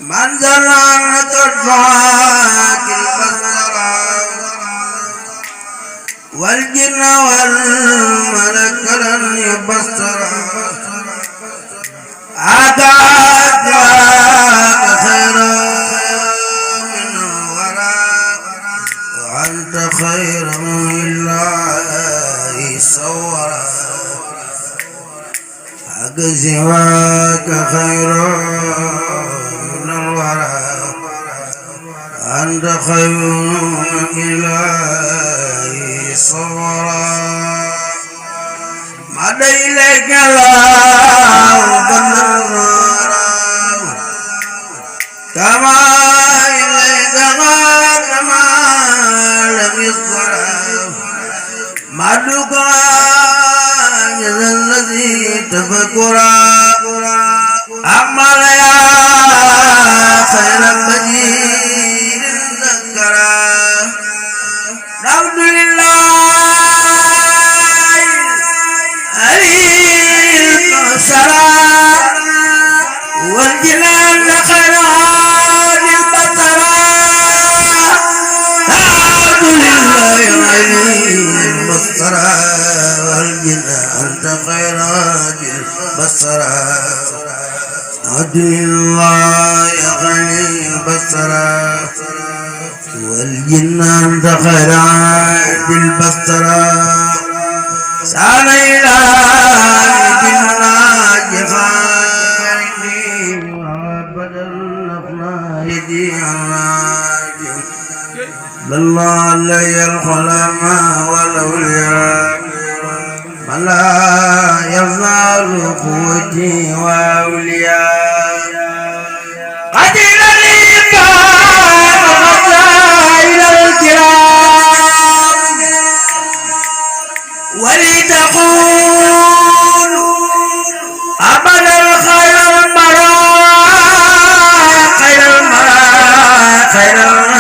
من زرعت الفواك البصرة والجن والملك لن يبصرا أتاك خيرا من الورى وأنت خير من الله صورا أجزواك خيرا من الورى أنت خير من الله صورا مد إليك الله بالنار كما إليك كما لم يصرف مدك الذي تفكرا أعمل يا خير مجيد ذكرا الحمد لله السلام والجلال خيرات البصرة الحمد لله البصرة والجلال أنت خيرات البصرة الحمد لله غني البصرة والجن أنت خيرات البصرة سال إلهي بالمناج خالدي وابدا نفنايدي الراجل لله علي الخلماء والأولياء من لا يزال قوتي وأولياء قتل لي إلى الكرام ولتقول أبدا خير المرام خير المرام خير المرام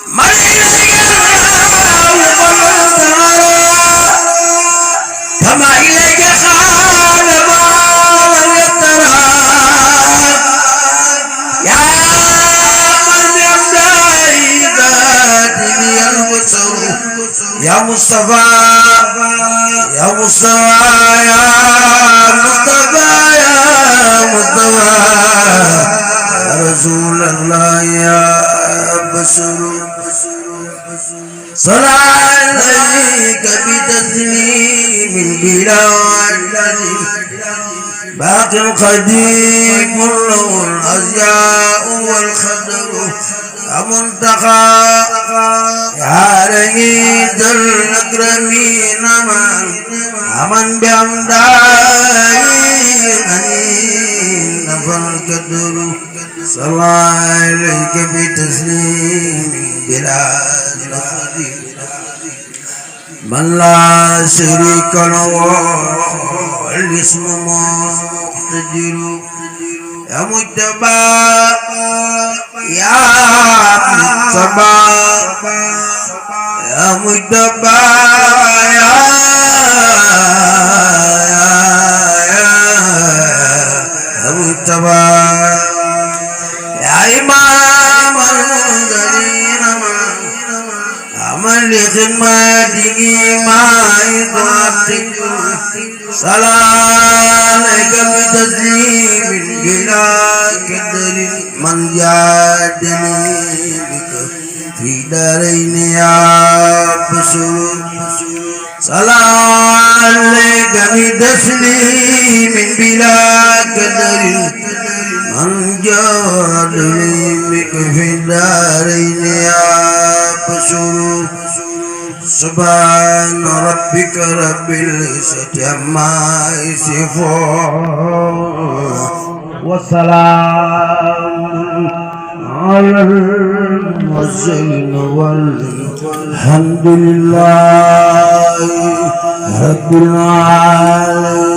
من إليك كما إليك خال ما لم يترى يا يا مصطفى يا مصطفى يا مصطفى يا مصطفى يا رسول الله يا بشر صلى عليك بتسليم بلا عدد باقي القديم كله الأزياء والخدر يا منتقى يا رئيس الأكرمين من بأمداي أنين فالقدر صلى عليك بتسليم بلا نفد من لا شريك له الاسم مقتدر يا مجتبى يا مجتبى يا مجتبى يا مجتبى يا إمام المرسلين عمل لخدمتك ما يضاعف سلام عليك بتسليم بلا كدر من جادني بك في دارين يا بشر سلام عليك بتسليم بلا كدر من جادني بك في دارين يا بشر سبحان ربك رب العزة عما يصفون والسلام على المرسلين والحمد لله رب العالمين.